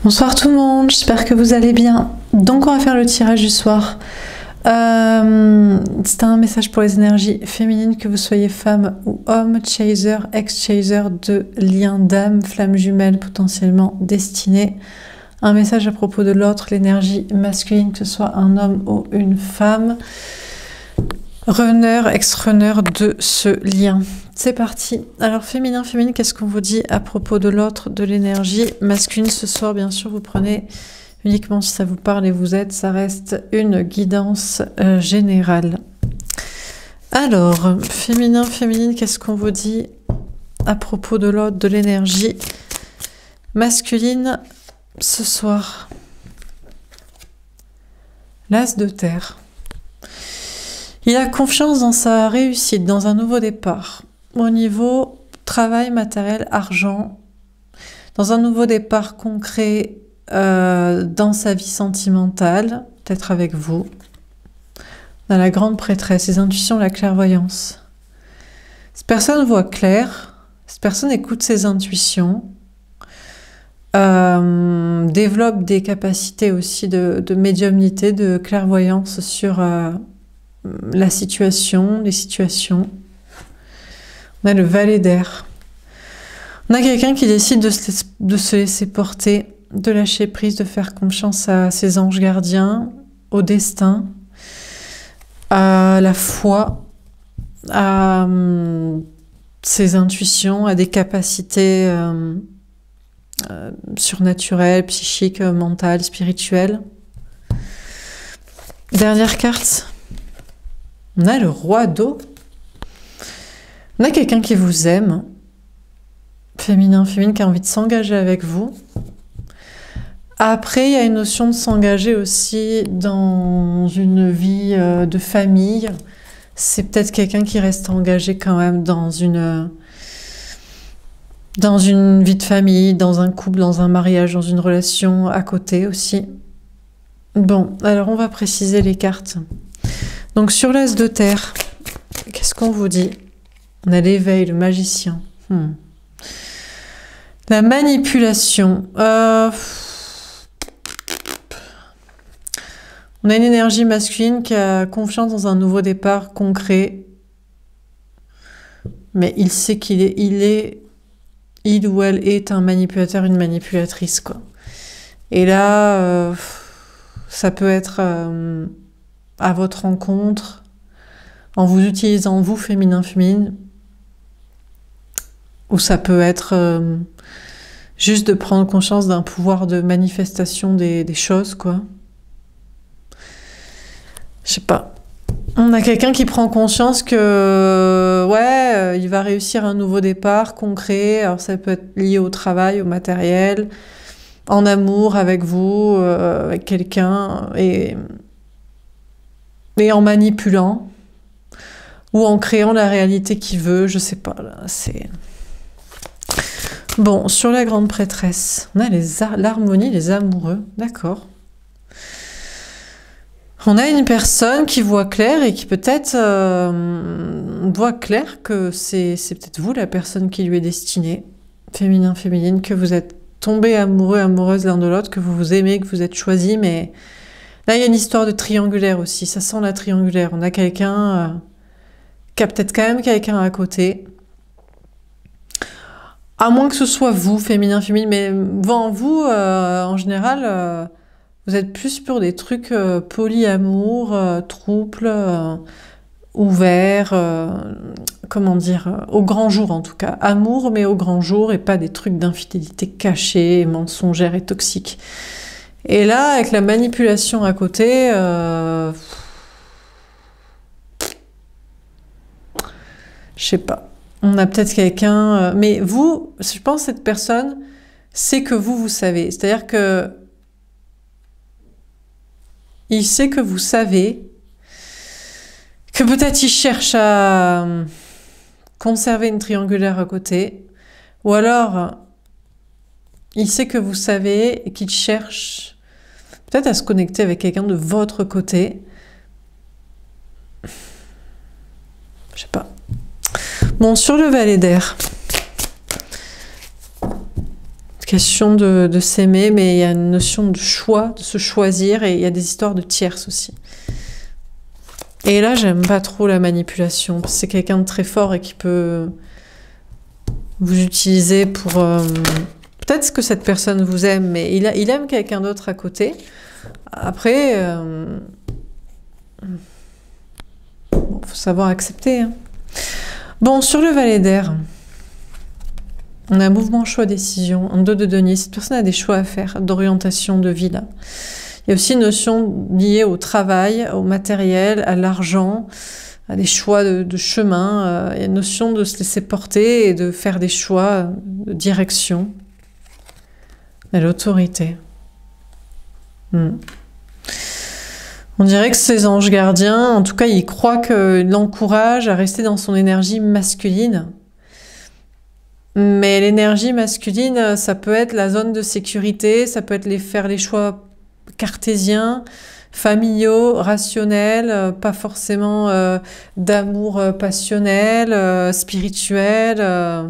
Bonsoir tout le monde, j'espère que vous allez bien. Donc on va faire le tirage du soir. C'est un message pour les énergies féminines, que vous soyez femme ou homme, chaser, ex-chaser, de lien d'âme, flamme jumelle potentiellement destinée. Un message à propos de l'autre, l'énergie masculine, que ce soit un homme ou une femme. Runner, ex-runner de ce lien. C'est parti. Alors féminin, qu'est-ce qu'on vous dit à propos de l'autre, de l'énergie masculine ce soir? Bien sûr, vous prenez uniquement si ça vous parle et vous aide. Ça reste une guidance générale. Alors, féminine, qu'est-ce qu'on vous dit à propos de l'autre, de l'énergie masculine ce soir? L'As de terre. Il a confiance dans sa réussite, dans un nouveau départ. Au niveau travail, matériel, argent, dans un nouveau départ concret dans sa vie sentimentale, peut-être avec vous. Dans la grande prêtresse, les intuitions, la clairvoyance. Cette personne voit clair, cette personne écoute ses intuitions, développe des capacités aussi de médiumnité, de clairvoyance sur la situation, les situations. On a le valet d'air. On a quelqu'un qui décide de se laisser porter, de lâcher prise, de faire confiance à ses anges gardiens, au destin, à la foi, à ses intuitions, à des capacités surnaturelles, psychiques, mentales, spirituelles. Dernière carte. On a le roi d'eau. On a quelqu'un qui vous aime, féminin, qui a envie de s'engager avec vous. Après, il y a une notion de s'engager aussi dans une vie de famille. C'est peut-être quelqu'un qui reste engagé quand même dans une vie de famille, dans un couple, dans un mariage, dans une relation à côté aussi. Bon, alors on va préciser les cartes. Donc sur l'As de terre, qu'est-ce qu'on vous dit? On a l'éveil, le magicien. La manipulation. On a une énergie masculine qui a confiance dans un nouveau départ concret. Mais il sait il ou elle est un manipulateur, une manipulatrice, quoi. Et là, ça peut être à votre rencontre, en vous utilisant, vous, féminin, ou ça peut être juste de prendre conscience d'un pouvoir de manifestation des choses, quoi. Je sais pas. On a quelqu'un qui prend conscience que, ouais, il va réussir un nouveau départ concret. Alors ça peut être lié au travail, au matériel, en amour avec vous, avec quelqu'un, et en manipulant, ou en créant la réalité qu'il veut, je sais pas, là, c'est... Bon, sur la grande prêtresse, on a l'harmonie, les amoureux, d'accord. On a une personne qui voit clair et qui peut-être voit clair que c'est peut-être vous la personne qui lui est destinée, féminine, que vous êtes tombés amoureux, amoureuses l'un de l'autre, que vous vous aimez, que vous êtes choisis, mais là il y a une histoire de triangulaire aussi, ça sent la triangulaire. On a quelqu'un qui a peut-être quand même quelqu'un à côté. À moins que ce soit vous, féminin, mais vous, en général, vous êtes plus pour des trucs polyamour, trouble, ouvert, comment dire, au grand jour en tout cas. Amour, mais au grand jour, et pas des trucs d'infidélité cachés, mensongères et toxiques. Et là, avec la manipulation à côté, je sais pas. On a peut-être quelqu'un... mais vous, je pense que cette personne sait que vous savez. C'est-à-dire que il sait que vous savez, que peut-être il cherche à conserver une triangulaire à côté, ou alors il sait que vous savez et qu'il cherche peut-être à se connecter avec quelqu'un de votre côté. Je sais pas. Bon, sur le valet d'air, question de s'aimer, mais il y a une notion de choix, de se choisir, et il y a des histoires de tierces aussi. Et là, j'aime pas trop la manipulation, parce que c'est quelqu'un de très fort et qui peut vous utiliser pour... peut-être que cette personne vous aime, mais il aime quelqu'un d'autre à côté. Après, bon, faut savoir accepter. Hein. Bon, sur le valet d'air, on a un mouvement choix-décision, un 2 de denier. Cette personne a des choix à faire, d'orientation de vie, là. Il y a aussi une notion liée au travail, au matériel, à l'argent, à des choix de chemin. Il y a une notion de se laisser porter et de faire des choix de direction. À l'autorité. On dirait que ces anges gardiens, en tout cas, ils croient qu'ils l'encouragent à rester dans son énergie masculine. Mais l'énergie masculine, ça peut être la zone de sécurité, ça peut être faire les choix cartésiens, familiaux, rationnels, pas forcément d'amour passionnel, spirituel. La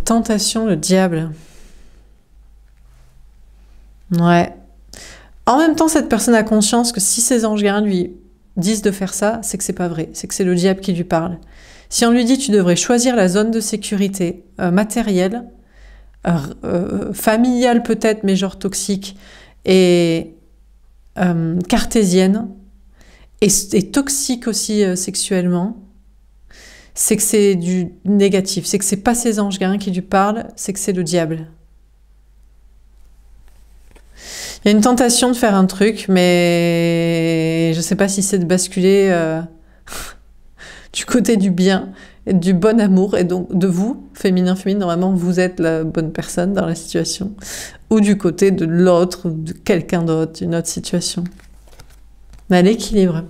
tentation, le diable. Ouais. En même temps, cette personne a conscience que si ses anges gardiens lui disent de faire ça, c'est que c'est pas vrai, c'est que c'est le diable qui lui parle. Si on lui dit tu devrais choisir la zone de sécurité matérielle, familiale peut-être, mais genre toxique, et cartésienne, et toxique aussi sexuellement, c'est que c'est du négatif, c'est que c'est pas ses anges gardiens qui lui parlent, c'est que c'est le diable. Il y a une tentation de faire un truc, mais je sais pas si c'est de basculer du côté du bien et du bon amour, et donc de vous, féminin, normalement vous êtes la bonne personne dans la situation, ou du côté de l'autre, de quelqu'un d'autre, d'une autre situation. Mais à l'équilibre.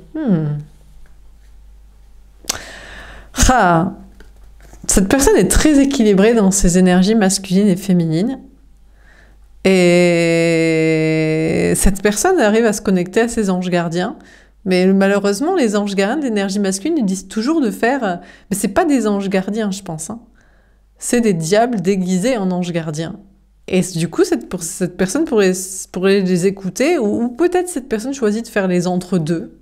Ah, cette personne est très équilibrée dans ses énergies masculines et féminines. Et cette personne arrive à se connecter à ses anges gardiens. Mais malheureusement, les anges gardiens d'énergie masculine, ils disent toujours de faire... Mais c'est pas des anges gardiens, je pense. Hein. C'est des diables déguisés en anges gardiens. Et du coup, cette personne pourrait les écouter, ou peut-être cette personne choisit de faire les entre-deux.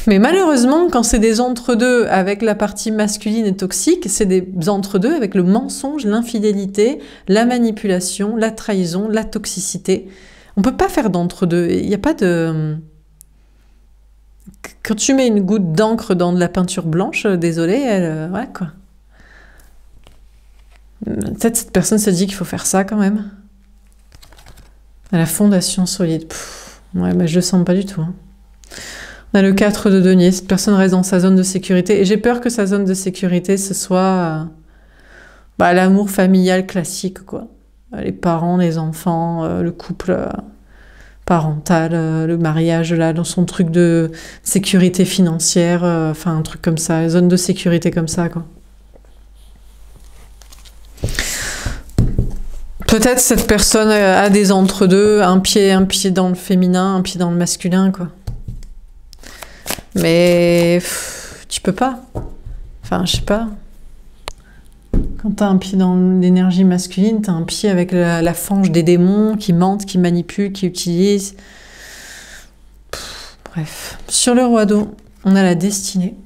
Mais malheureusement, quand c'est des entre-deux avec la partie masculine et toxique, c'est des entre-deux avec le mensonge, l'infidélité, la manipulation, la trahison, la toxicité. On peut pas faire d'entre-deux. Il n'y a pas de... Quand tu mets une goutte d'encre dans de la peinture blanche, désolé, elle... ouais, quoi. Peut-être cette personne se dit qu'il faut faire ça quand même. À la fondation solide. Ouais, mais je le sens pas du tout. Hein. On a le 4 de denier, cette personne reste dans sa zone de sécurité. Et j'ai peur que sa zone de sécurité, ce soit l'amour familial classique, quoi. Les parents, les enfants, le couple parental, le mariage, là, dans son truc de sécurité financière, enfin un truc comme ça, une zone de sécurité comme ça, quoi. Peut-être cette personne a des entre-deux, un pied dans le féminin, un pied dans le masculin, quoi. Mais tu peux pas. Enfin, je sais pas. Quand t'as un pied dans l'énergie masculine, t'as un pied avec la fange des démons qui mentent, qui manipulent, qui utilisent. Bref. Sur le roi d'eau, on a la destinée.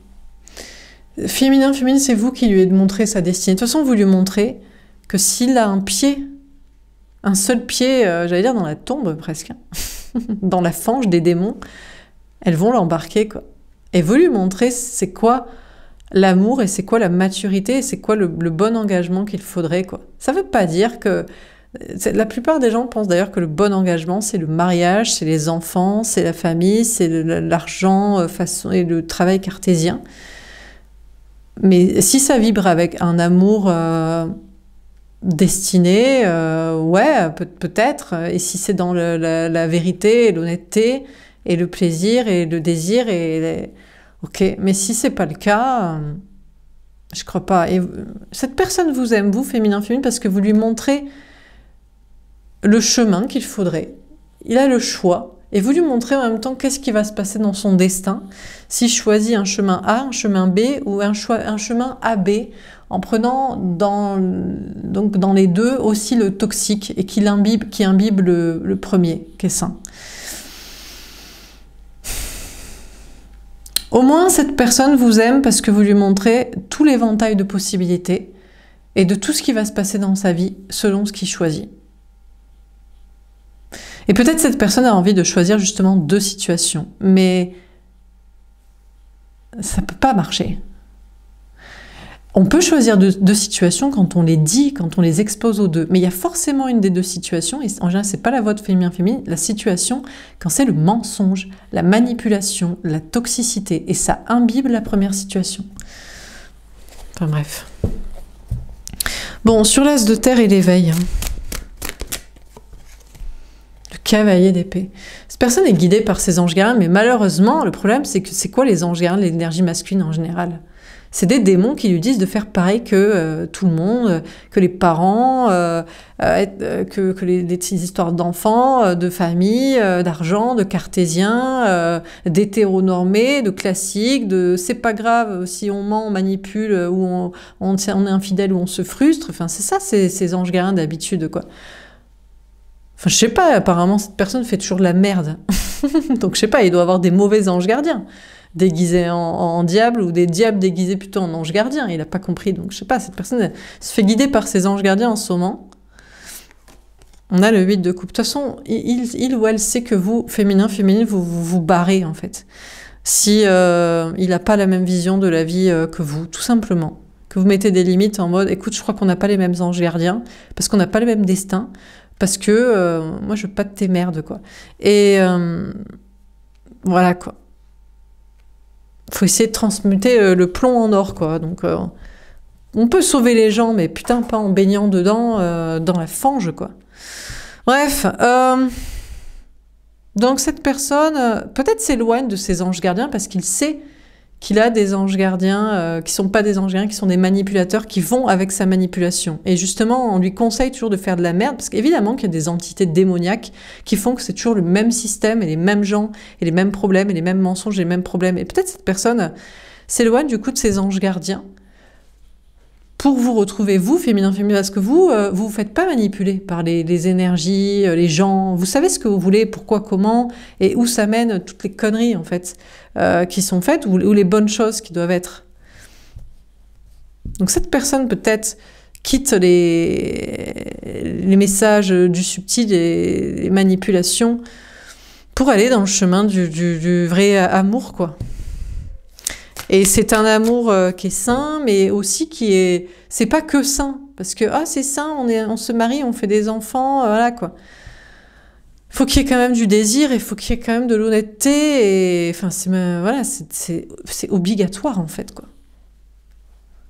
Féminin, c'est vous qui lui avez montré sa destinée. De toute façon, vous lui montrez que s'il a un pied, un seul pied, j'allais dire dans la tombe presque, hein, dans la fange des démons, elles vont l'embarquer, quoi. Et vous lui montrer c'est quoi l'amour et c'est quoi la maturité et c'est quoi le bon engagement qu'il faudrait, quoi. Ça veut pas dire que... La plupart des gens pensent d'ailleurs que le bon engagement, c'est le mariage, c'est les enfants, c'est la famille, c'est l'argent et le travail cartésien. Mais si ça vibre avec un amour destiné, ouais, peut-être. Et si c'est dans la vérité et l'honnêteté et le plaisir et le désir, ok. Mais si c'est pas le cas, je crois pas. Et cette personne vous aime, vous, féminin, parce que vous lui montrez le chemin qu'il faudrait. Il a le choix. Et vous lui montrez en même temps qu'est-ce qui va se passer dans son destin s'il choisit un chemin A, un chemin B ou un chemin AB, en prenant donc dans les deux aussi le toxique et qui imbibe le premier, qui est sain. Au moins, cette personne vous aime parce que vous lui montrez tout l'éventail de possibilités et de tout ce qui va se passer dans sa vie selon ce qu'il choisit. Et peut-être cette personne a envie de choisir justement 2 situations, mais ça ne peut pas marcher. On peut choisir 2 situations quand on les dit, quand on les expose aux 2, mais il y a forcément une des 2 situations, et en général c'est pas la voie de féminin-féminine, la situation quand c'est le mensonge, la manipulation, la toxicité, et ça imbibe la première situation. Enfin bref. Bon, sur l'as de terre et l'éveil. Le cavalier d'épée. Cette personne est guidée par ses anges gardiens, mais malheureusement, le problème c'est que c'est quoi les anges gardiens, l'énergie masculine en général? C'est des démons qui lui disent de faire pareil que tout le monde, que les parents, que les histoires d'enfants, de famille, d'argent, de cartésiens, d'hétéronormés, de classiques, de c'est pas grave si on ment, on manipule, ou on est infidèle, ou on se frustre. Enfin, c'est ça, ces anges gardiens d'habitude, quoi. Enfin, je sais pas, apparemment, cette personne fait toujours de la merde. Donc, je sais pas, il doit avoir des mauvais anges gardiens, déguisés en diable, ou des diables déguisés plutôt en anges gardiens. Il n'a pas compris. Donc, je sais pas, cette personne se fait guider par ses anges gardiens en ce moment. On a le 8 de coupe. De toute façon, il ou elle sait que vous, féminin, vous barrez, en fait. Si il n'a pas la même vision de la vie que vous, tout simplement. Que vous mettez des limites en mode, écoute, je crois qu'on n'a pas les mêmes anges gardiens, parce qu'on n'a pas le même destin, parce que moi, je veux pas de tes merdes, quoi. Et voilà, quoi. Faut essayer de transmuter le plomb en or, quoi. Donc, on peut sauver les gens, mais putain, pas en baignant dedans, dans la fange, quoi. Bref, donc cette personne, peut-être s'éloigne de ses anges gardiens parce qu'il sait qu'il a des anges gardiens qui sont pas des anges gardiens, qui sont des manipulateurs qui vont avec sa manipulation. Et justement, on lui conseille toujours de faire de la merde, parce qu'évidemment qu'il y a des entités démoniaques qui font que c'est toujours le même système, et les mêmes gens, et les mêmes problèmes, et les mêmes mensonges, et les mêmes problèmes. Et peut-être cette personne s'éloigne du coup de ses anges gardiens pour vous retrouver, vous, féminin, parce que vous faites pas manipuler par les énergies, les gens. Vous savez ce que vous voulez, pourquoi, comment, et où ça mène toutes les conneries, en fait, qui sont faites, ou les bonnes choses qui doivent être. Donc cette personne, peut-être, quitte les messages du subtil et les manipulations pour aller dans le chemin du vrai amour, quoi. Et c'est un amour qui est sain, mais aussi qui est... C'est pas que sain, parce que c'est sain, on se marie, on fait des enfants, voilà quoi. Faut qu'il y ait quand même du désir, et faut qu'il y ait quand même de l'honnêteté, et enfin voilà, c'est obligatoire en fait, quoi.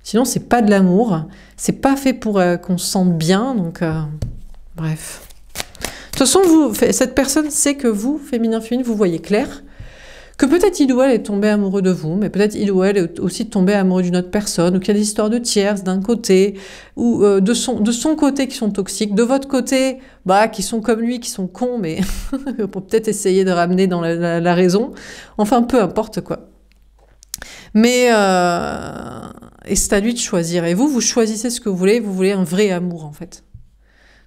Sinon c'est pas de l'amour, c'est pas fait pour qu'on se sente bien, donc bref. De toute façon, cette personne sait que vous, féminin, vous voyez clair. Que peut-être il ou elle est tombé amoureux de vous, mais peut-être il ou elle est aussi tombé amoureux d'une autre personne, ou qu'il y a des histoires de tierces d'un côté, ou de son côté qui sont toxiques, de votre côté, qui sont comme lui, qui sont cons, mais pour peut-être essayer de ramener dans la raison. Enfin, peu importe quoi. Mais et c'est à lui de choisir. Et vous choisissez ce que vous voulez un vrai amour en fait.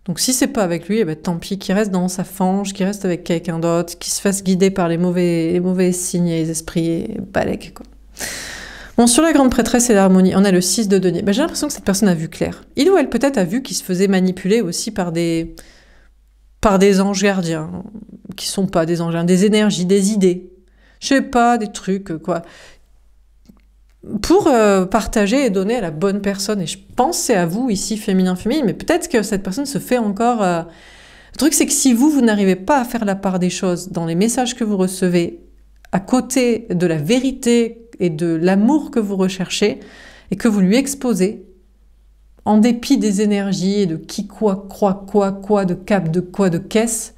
Donc si c'est pas avec lui, tant pis, qu'il reste dans sa fange, qu'il reste avec quelqu'un d'autre, qu'il se fasse guider par les mauvais signes et les esprits et balèque, quoi. Bon, sur la grande prêtresse et l'harmonie, on a le 6 de denier. J'ai l'impression que cette personne a vu clair. Il ou elle peut-être a vu qu'il se faisait manipuler aussi par des anges gardiens, qui sont pas des anges gardiens, des énergies, des idées. Je sais pas, des trucs, quoi. Pour partager et donner à la bonne personne. Et je pense c'est à vous ici, féminin, mais peut-être que cette personne se fait encore... Le truc, c'est que si vous n'arrivez pas à faire la part des choses dans les messages que vous recevez, à côté de la vérité et de l'amour que vous recherchez, et que vous lui exposez, en dépit des énergies et de qui, quoi, croit, quoi, de cap, de quoi, de caisse,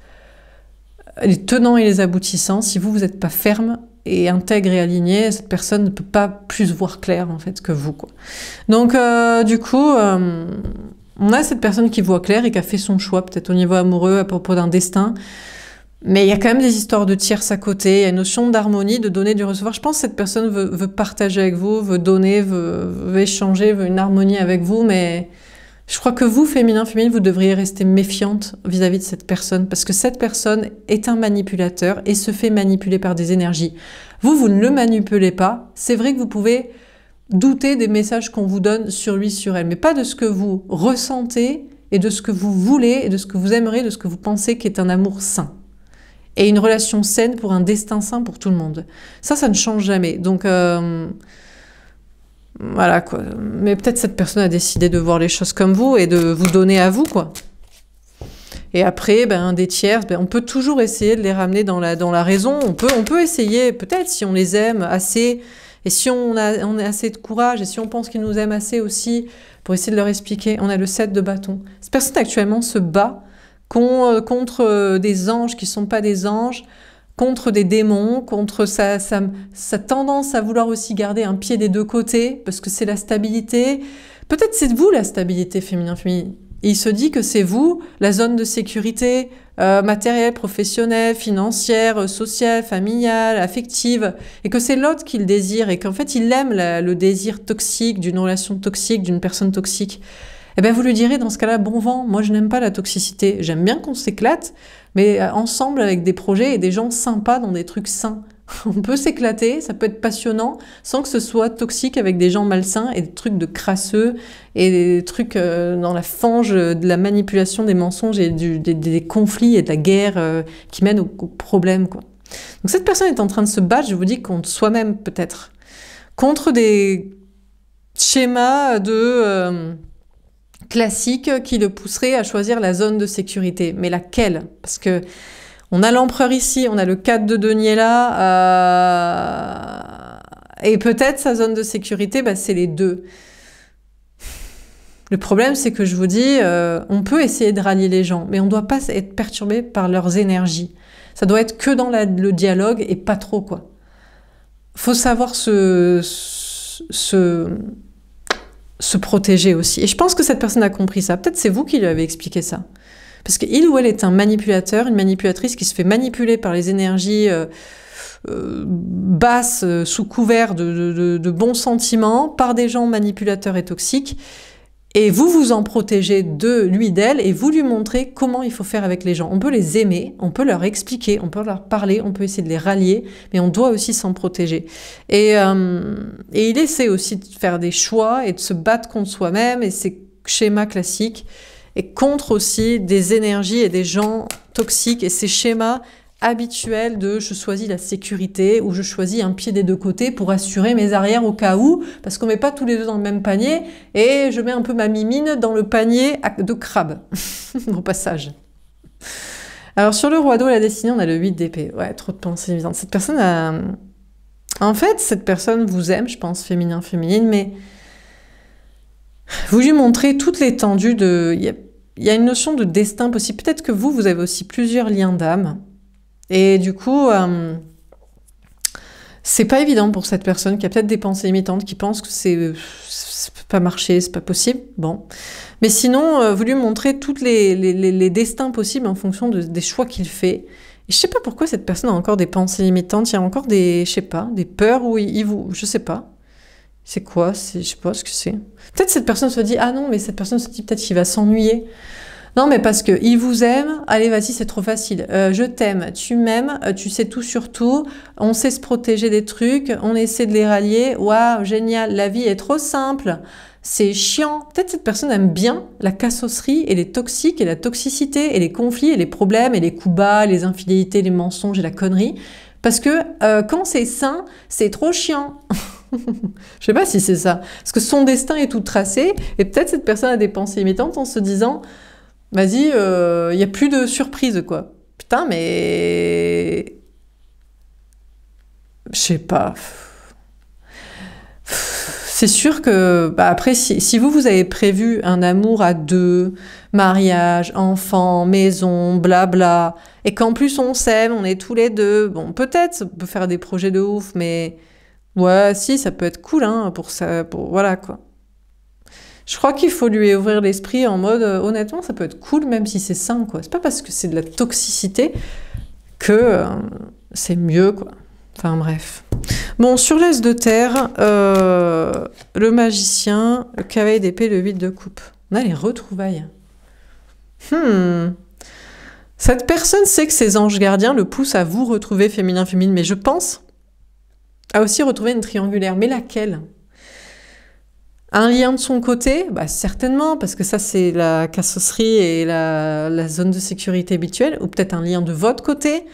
les tenants et les aboutissants, si vous n'êtes pas ferme, et intègre et aligné, cette personne ne peut pas plus voir clair en fait que vous, quoi. Donc du coup, on a cette personne qui voit clair et qui a fait son choix, peut-être au niveau amoureux, à propos d'un destin. Mais il y a quand même des histoires de tierces à côté, il y a une notion d'harmonie, de donner, du recevoir. Je pense que cette personne veut partager avec vous, veut donner, veut échanger, veut une harmonie avec vous, mais je crois que vous, féminin, féminine, vous devriez rester méfiante vis-à-vis de cette personne, parce que cette personne est un manipulateur et se fait manipuler par des énergies. Vous ne le manipulez pas. C'est vrai que vous pouvez douter des messages qu'on vous donne sur lui, sur elle, mais pas de ce que vous ressentez et de ce que vous voulez et de ce que vous aimeriez, de ce que vous pensez qu'est un amour sain. Et une relation saine pour un destin sain pour tout le monde. Ça ne change jamais. Donc, voilà, quoi. Mais peut-être cette personne a décidé de voir les choses comme vous et de vous donner à vous, quoi. Et après, des tiers, on peut toujours essayer de les ramener dans la raison. On peut essayer, peut-être, si on les aime assez, et si on a assez de courage, et si on pense qu'ils nous aiment assez aussi, pour essayer de leur expliquer. On a le 7 de bâton. Cette personne actuellement se bat contre des anges qui ne sont pas des anges, contre des démons, contre sa tendance à vouloir aussi garder un pied des deux côtés, parce que c'est la stabilité. Peut-être c'est vous la stabilité féminin-féminine. Il se dit que c'est vous, la zone de sécurité matérielle, professionnelle, financière, sociale, familiale, affective, et que c'est l'autre qui le désire, et qu'en fait il aime le désir toxique, d'une relation toxique, d'une personne toxique. Eh bien, vous lui direz dans ce cas-là, bon vent, moi je n'aime pas la toxicité, j'aime bien qu'on s'éclate, mais ensemble avec des projets et des gens sympas dans des trucs sains. On peut s'éclater, ça peut être passionnant, sans que ce soit toxique avec des gens malsains et des trucs de crasseux et des trucs dans la fange de la manipulation, des mensonges et des conflits et de la guerre qui mènent aux problèmes, quoi. Donc cette personne est en train de se battre, je vous dis, contre soi-même peut-être, contre des schémas classique qui le pousserait à choisir la zone de sécurité. Mais laquelle? Parce que on a l'empereur ici, on a le 4 de denier là, et peut-être sa zone de sécurité, c'est les deux. Le problème, c'est que je vous dis, on peut essayer de rallier les gens, mais on ne doit pas être perturbé par leurs énergies. Ça doit être que dans le dialogue et pas trop, quoi. Faut savoir se protéger aussi. Et je pense que cette personne a compris ça. Peut-être c'est vous qui lui avez expliqué ça. Parce qu'il ou elle est un manipulateur, une manipulatrice qui se fait manipuler par les énergies basses sous couvert de bons sentiments, par des gens manipulateurs et toxiques. Et vous vous en protégez de lui, d'elle, et vous lui montrez comment il faut faire avec les gens. On peut les aimer, on peut leur expliquer, on peut leur parler, on peut essayer de les rallier, mais on doit aussi s'en protéger. Et il essaie aussi de faire des choix et de se battre contre soi-même et ses schémas classiques, et contre aussi des énergies et des gens toxiques et ces schémas habituel de je choisis la sécurité ou je choisis un pied des deux côtés pour assurer mes arrières au cas où, parce qu'on met pas tous les deux dans le même panier et je mets un peu ma mimine dans le panier de crabe au passage. Alors sur le roi d'eau, la destinée, on a le 8 d'épée. Ouais, trop de pensées évidentes. Cette personne a... En fait, cette personne vous aime, je pense, féminin, féminine, mais vous lui montrez toute l'étendue de... Il y a une notion de destin possible. Peut-être que vous avez aussi plusieurs liens d'âme. Et du coup, c'est pas évident pour cette personne qui a peut-être des pensées limitantes, qui pense que ça peut pas marcher, c'est pas possible. Bon. Mais sinon, vous lui montrez tous les destins possibles en fonction des choix qu'il fait. Et je sais pas pourquoi cette personne a encore des pensées limitantes. Il y a encore je sais pas, des peurs où je sais pas. C'est quoi? Je sais pas ce que c'est. Peut-être cette personne se dit, ah non, mais cette personne se dit peut-être qu'il va s'ennuyer. Non, mais parce que il vous aime, allez, vas-y, c'est trop facile. Je t'aime, tu m'aimes, tu sais tout sur tout, on sait se protéger des trucs, on essaie de les rallier. Waouh, génial, la vie est trop simple, c'est chiant. Peut-être cette personne aime bien la cassosserie et les toxiques et la toxicité et les conflits et les problèmes et les coups bas, les infidélités, les mensonges et la connerie. Parce que quand c'est sain, c'est trop chiant. Je sais pas si c'est ça. Parce que son destin est tout tracé et peut-être cette personne a des pensées limitantes en se disant... Vas-y, il n'y a plus de surprise, quoi. Putain, mais... Je sais pas. C'est sûr que... après, si vous avez prévu un amour à deux, mariage, enfant, maison, blabla, et qu'en plus on s'aime, on est tous les deux, bon, peut-être, on peut faire des projets de ouf, mais... Ouais, si, ça peut être cool, hein, pour ça, voilà, quoi. Je crois qu'il faut lui ouvrir l'esprit en mode, honnêtement, ça peut être cool même si c'est sain, quoi. C'est pas parce que c'est de la toxicité que c'est mieux, quoi. Enfin bref. Bon, sur l'As de terre, le magicien, le cavalier d'épée, le 8 de coupe. On a les retrouvailles. Cette personne sait que ses anges gardiens le poussent à vous retrouver féminin-féminine, mais je pense à aussi retrouver une triangulaire. Mais laquelle? Un lien de son côté? Bah, certainement, parce que ça c'est la cassosserie et la zone de sécurité habituelle, ou peut-être un lien de votre côté.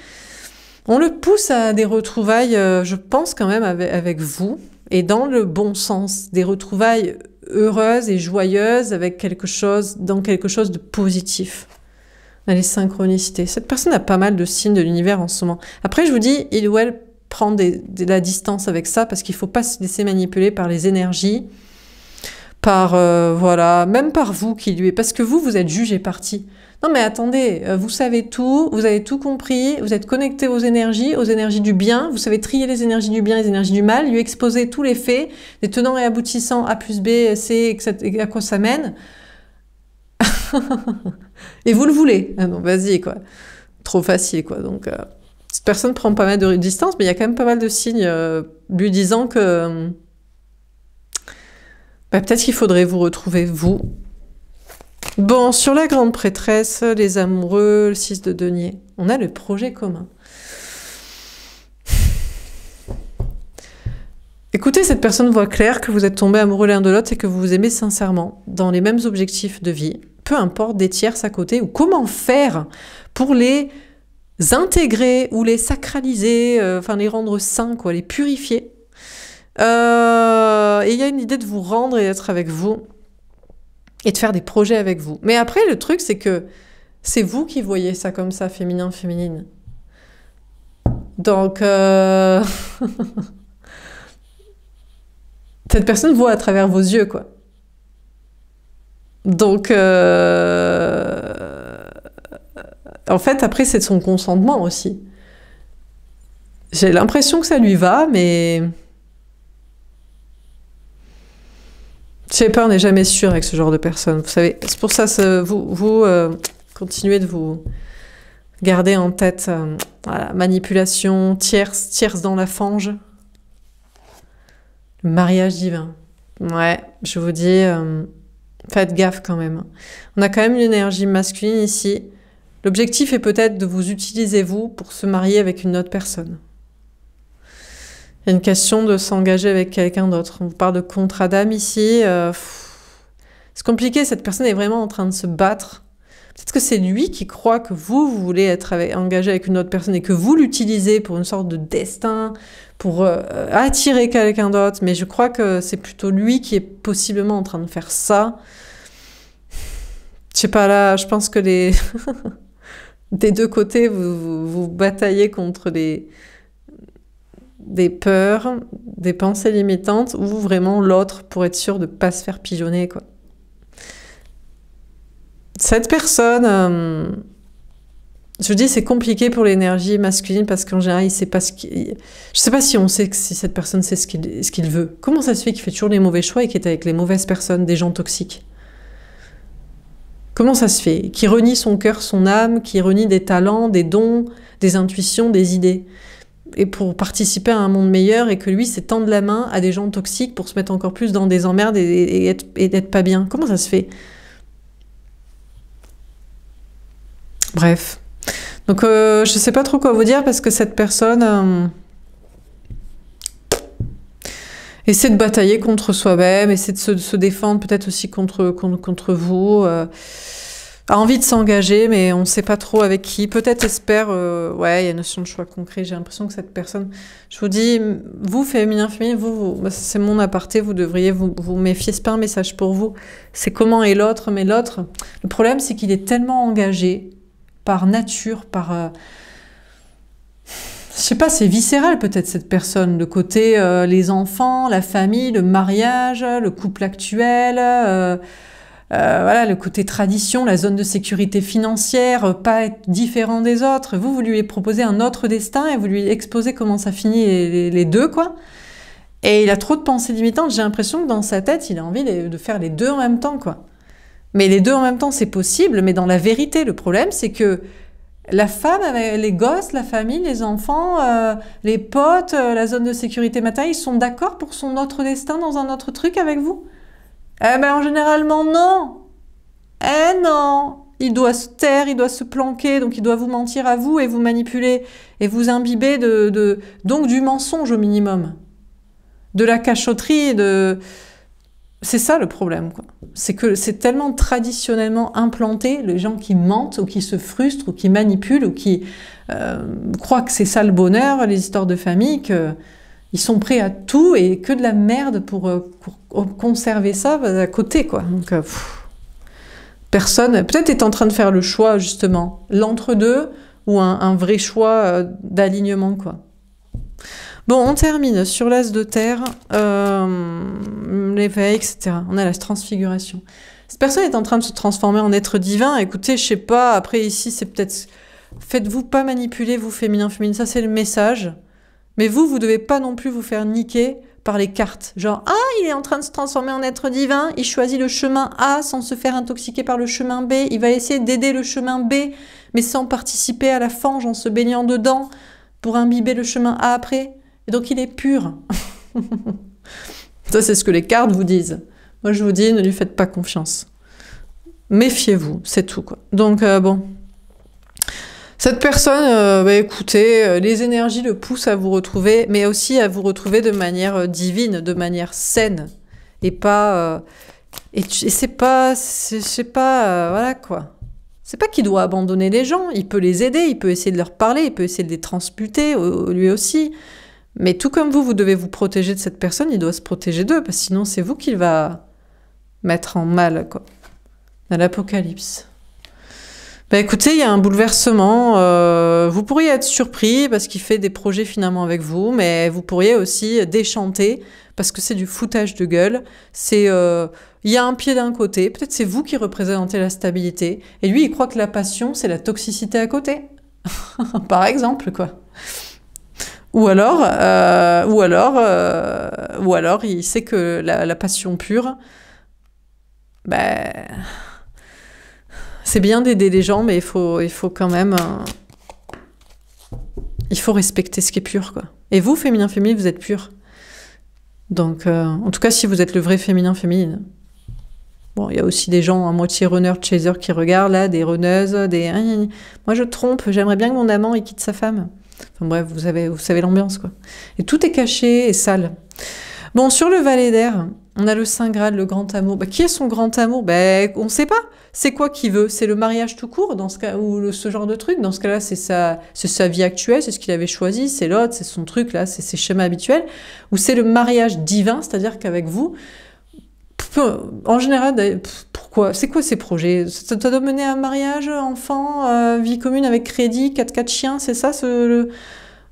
On le pousse à des retrouvailles, je pense quand même, avec vous, et dans le bon sens, des retrouvailles heureuses et joyeuses avec quelque chose de positif. Les synchronicités. Cette personne a pas mal de signes de l'univers en ce moment. Après, je vous dis, il ou elle prend de la distance avec ça, parce qu'il ne faut pas se laisser manipuler par les énergies, par, voilà, même par vous qui lui est... Parce que vous êtes juge et parti. Non mais attendez, vous savez tout, vous avez tout compris, vous êtes connecté aux énergies du bien, vous savez trier les énergies du bien et les énergies du mal, lui exposer tous les faits, les tenants et aboutissants A plus B, C, etc., et à quoi ça mène. Et vous le voulez. Ah non, vas-y, quoi. Trop facile, quoi. Donc, cette personne prend pas mal de distance, mais il y a quand même pas mal de signes lui disant que peut-être qu'il faudrait vous retrouver, vous. Bon, sur la grande prêtresse, les amoureux, le 6 de denier, on a le projet commun. Écoutez, cette personne voit clair que vous êtes tombés amoureux l'un de l'autre et que vous vous aimez sincèrement, dans les mêmes objectifs de vie, peu importe des tierces à côté, ou comment faire pour les intégrer ou les sacraliser, enfin les rendre saints, quoi, les purifier. Et il y a une idée de vous rendre et d'être avec vous, et de faire des projets avec vous. Mais après, le truc, c'est que c'est vous qui voyez ça comme ça, féminin, féminine. Donc, cette personne voit à travers vos yeux, quoi. Donc, en fait, après, c'est de son consentement aussi. J'ai l'impression que ça lui va, mais... Je sais pas, on n'est jamais sûr avec ce genre de personnes. Vous savez, c'est pour ça que vous continuez de vous garder en tête voilà, manipulation, tierce dans la fange. Le mariage divin. Ouais, je vous dis, faites gaffe quand même. On a quand même une énergie masculine ici. L'objectif est peut-être de vous utiliser, vous, pour se marier avec une autre personne. Il y a une question de s'engager avec quelqu'un d'autre. On vous parle de contrat d'âme ici. C'est compliqué, cette personne est vraiment en train de se battre. Peut-être que c'est lui qui croit que vous voulez être engagé avec une autre personne et que vous l'utilisez pour une sorte de destin, pour attirer quelqu'un d'autre. Mais je crois que c'est plutôt lui qui est possiblement en train de faire ça. Je sais pas, là, je pense que des deux côtés, vous bataillez contre des peurs, des pensées limitantes, ou vraiment l'autre pour être sûr de ne pas se faire pigeonner, quoi. Cette personne, je dis c'est compliqué pour l'énergie masculine parce qu'en général, il sait pas ce qu'il... Je sais pas si on sait si cette personne sait ce qu'il veut. Comment ça se fait qu'il fait toujours les mauvais choix et qu'il est avec les mauvaises personnes, des gens toxiques? Comment ça se fait? Qui renie son cœur, son âme, qui renie des talents, des dons, des intuitions, des idées, et pour participer à un monde meilleur, et que lui, c'est tendre la main à des gens toxiques pour se mettre encore plus dans des emmerdes et être pas bien. Comment ça se fait? Bref. Donc, je sais pas trop quoi vous dire, parce que cette personne essaie de batailler contre soi-même, essaie de se défendre peut-être aussi contre vous, a envie de s'engager, mais on ne sait pas trop avec qui. Peut-être espère... ouais, il y a une notion de choix concret. J'ai l'impression que cette personne... Je vous dis, vous, féminin, vous c'est mon aparté, vous devriez vous méfier. C'est pas un message pour vous. C'est comment est l'autre, mais l'autre... Le problème, c'est qu'il est tellement engagé par nature, par... je sais pas, c'est viscéral peut-être cette personne. Le côté les enfants, la famille, le mariage, le couple actuel... voilà, le côté tradition, la zone de sécurité financière, pas être différent des autres. Vous lui proposez un autre destin et vous lui exposez comment ça finit les deux, quoi. Et il a trop de pensées limitantes. J'ai l'impression que dans sa tête, il a envie de faire les deux en même temps, quoi. Mais les deux en même temps, c'est possible, mais dans la vérité, le problème, c'est que la femme, avec les gosses, la famille, les enfants, les potes, la zone de sécurité matérielle, ils sont d'accord pour son autre destin dans un autre truc avec vous? Eh ben, généralement, non. Eh non. Il doit se taire, il doit se planquer, donc il doit vous mentir à vous et vous manipuler et vous imbiber donc du mensonge au minimum. De la cachotterie, c'est ça le problème, quoi. C'est que c'est tellement traditionnellement implanté, les gens qui mentent ou qui se frustrent ou qui manipulent ou qui croient que c'est ça le bonheur, les histoires de famille, qu'ils sont prêts à tout et que de la merde pour conserver ça à côté, quoi. Donc, personne, peut-être est en train de faire le choix, justement, l'entre-deux ou un vrai choix d'alignement, quoi. Bon, on termine sur l'as de terre, l'éveil, etc. On a la transfiguration. Cette personne est en train de se transformer en être divin. Écoutez, je sais pas, après ici, c'est peut-être... Faites-vous pas manipuler, vous féminin, féminine, ça c'est le message. Mais vous devez pas non plus vous faire niquer par les cartes. Genre, ah, il est en train de se transformer en être divin, il choisit le chemin A sans se faire intoxiquer par le chemin B, il va essayer d'aider le chemin B, mais sans participer à la fange en se baignant dedans pour imbiber le chemin A après. Et donc il est pur. Ça, c'est ce que les cartes vous disent. Moi, je vous dis, ne lui faites pas confiance. Méfiez-vous, c'est tout, quoi. Donc, bon. Cette personne, écoutez, les énergies le poussent à vous retrouver, mais aussi à vous retrouver de manière divine, de manière saine. Et pas... et c'est pas... voilà, quoi. C'est pas qu'il doit abandonner les gens. Il peut les aider, il peut essayer de leur parler, il peut essayer de les transmuter, lui aussi. Mais tout comme vous devez vous protéger de cette personne, il doit se protéger d'eux, parce que sinon c'est vous qu'il va mettre en mal, quoi. Dans l'Apocalypse. Bah écoutez, il y a un bouleversement. Vous pourriez être surpris parce qu'il fait des projets finalement avec vous, mais vous pourriez aussi déchanter parce que c'est du foutage de gueule. C'est, il y a un pied d'un côté. Peut-être c'est vous qui représentez la stabilité, et lui il croit que la passion c'est la toxicité à côté, par exemple, quoi. Ou alors, il sait que la passion pure, ben, c'est bien d'aider les gens, mais il faut quand même, il faut respecter ce qui est pur, quoi. Et vous, féminin, féminine, vous êtes pur. Donc, en tout cas, si vous êtes le vrai féminin, féminine. Bon, il y a aussi des gens à moitié runner, chaser qui regardent, là, des runneuses, des... Moi, je trompe, j'aimerais bien que mon amant, il quitte sa femme. Enfin bref, vous savez l'ambiance, quoi. Et tout est caché et sale. Bon, sur le valet d'air, on a le Saint Graal, le grand amour. Bah, qui est son grand amour? On ne sait pas. C'est quoi qu'il veut? C'est le mariage tout court, dans ce cas, ou ce genre de truc? Dans ce cas-là, c'est sa vie actuelle, c'est ce qu'il avait choisi, c'est l'autre, c'est son truc, là, c'est ses schémas habituels. Ou c'est le mariage divin, c'est-à-dire qu'avec vous, en général, pourquoi? C'est quoi ces projets? Ça doit mener à un mariage, enfant, vie commune avec crédit, 4x4 chiens, c'est ça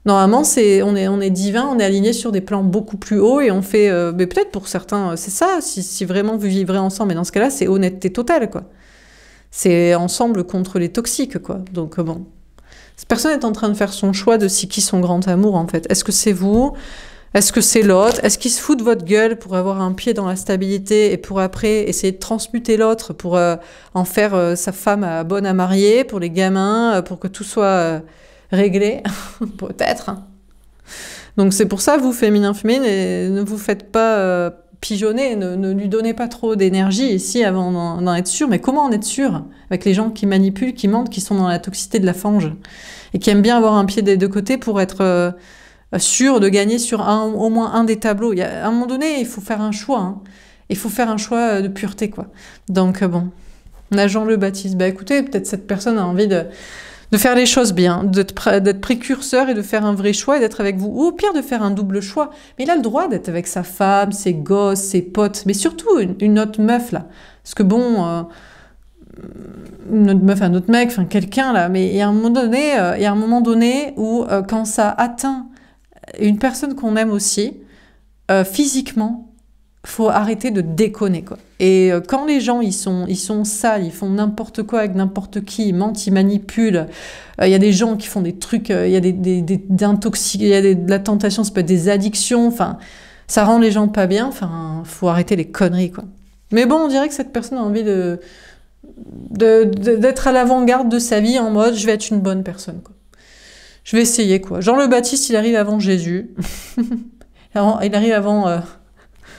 Normalement, on est divin, on est aligné sur des plans beaucoup plus hauts et on fait... mais peut-être pour certains, c'est ça, si vraiment vous vivrez ensemble. Mais dans ce cas-là, c'est honnêteté totale, quoi. C'est ensemble contre les toxiques, quoi. Donc bon. Cette personne est en train de faire son choix de qui son grand amour, en fait. Est-ce que c'est vous? Est-ce que c'est l'autre? Est-ce qu'il se fout de votre gueule pour avoir un pied dans la stabilité et pour après essayer de transmuter l'autre pour en faire sa femme bonne à marier, pour les gamins, pour que tout soit réglé? Peut-être. Hein. Donc c'est pour ça, vous, féminin, féminine, ne vous faites pas pigeonner, ne lui donnez pas trop d'énergie ici avant d'en être sûr. Mais comment en être sûr avec les gens qui manipulent, qui mentent, qui sont dans la toxicité de la fange et qui aiment bien avoir un pied des deux côtés pour être... sûr de gagner sur au moins un des tableaux. À un moment donné, il faut faire un choix. Hein. Il faut faire un choix de pureté, quoi. Donc, bon. On a Jean le Baptiste. Bah, écoutez, peut-être cette personne a envie de faire les choses bien, d'être précurseur et de faire un vrai choix et d'être avec vous. Ou au pire, de faire un double choix. Mais il a le droit d'être avec sa femme, ses gosses, ses potes, mais surtout une autre meuf, là. Parce que bon... une autre meuf, un autre mec, enfin quelqu'un, là. Mais il y a un moment donné où, quand ça atteint une personne qu'on aime aussi, physiquement, faut arrêter de déconner, quoi. Et quand les gens, ils sont sales, ils font n'importe quoi avec n'importe qui, ils mentent, ils manipulent, il y a des gens qui font des trucs, il y a il y a de la tentation, ça peut être des addictions, enfin, ça rend les gens pas bien, enfin, faut arrêter les conneries, quoi. Mais bon, on dirait que cette personne a envie de d'être à l'avant-garde de sa vie en mode je vais être une bonne personne, quoi. Je vais essayer, quoi. Jean le Baptiste, il arrive avant Jésus. Il arrive avant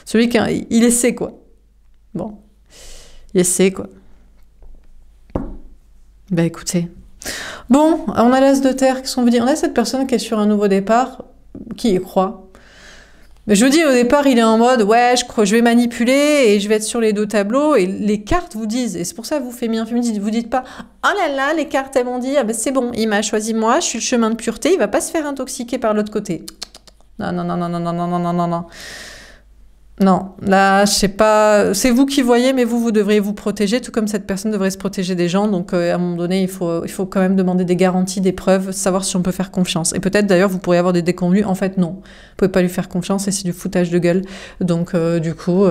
celui qui... Il essaie, quoi. Bon. Il essaie, quoi. Bah écoutez. Bon, on a l'as de terre, qu'est-ce qu'on veut dire? On a cette personne qui est sur un nouveau départ, qui y croit. Mais je vous dis, au départ, il est en mode, ouais, je vais manipuler et je vais être sur les deux tableaux et les cartes vous disent, et c'est pour ça que vous féminin, vous dites pas, oh là là, les cartes, elles m'ont dit, ah ben c'est bon, il m'a choisi moi, je suis le chemin de pureté, il va pas se faire intoxiquer par l'autre côté. Non, non, non, non, non, non, non, non, non, non. Non, là, je sais pas, c'est vous qui voyez, mais vous devriez vous protéger, tout comme cette personne devrait se protéger des gens, donc à un moment donné, il faut quand même demander des garanties, des preuves, savoir si on peut faire confiance. Et peut-être d'ailleurs, vous pourriez avoir des déconvenus, en fait non, vous pouvez pas lui faire confiance et c'est du foutage de gueule. Donc du coup,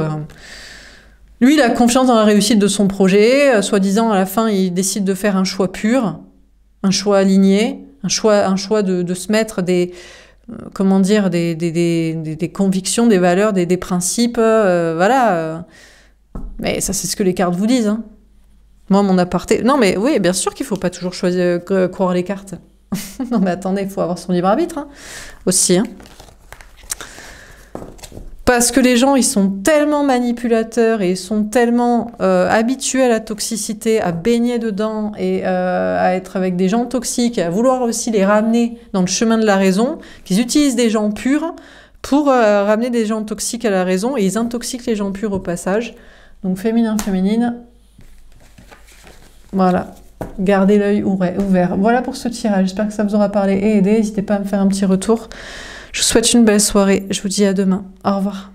lui, il a confiance dans la réussite de son projet, soi-disant à la fin, il décide de faire un choix pur, un choix aligné, un choix de se mettre des... comment dire, des convictions, des valeurs, des principes, voilà. Mais ça, c'est ce que les cartes vous disent. Hein. Moi, mon aparté... Non, mais oui, bien sûr qu'il faut pas toujours choisir, croire les cartes. Non, mais attendez, il faut avoir son libre arbitre, hein, aussi. Hein. Parce que les gens, ils sont tellement manipulateurs et ils sont tellement habitués à la toxicité, à baigner dedans et à être avec des gens toxiques, et à vouloir aussi les ramener dans le chemin de la raison, qu'ils utilisent des gens purs pour ramener des gens toxiques à la raison et ils intoxiquent les gens purs au passage. Donc féminin, féminine, voilà. Gardez l'œil ouvert. Voilà pour ce tirage. J'espère que ça vous aura parlé et aidé. N'hésitez pas à me faire un petit retour. Je vous souhaite une belle soirée. Je vous dis à demain. Au revoir.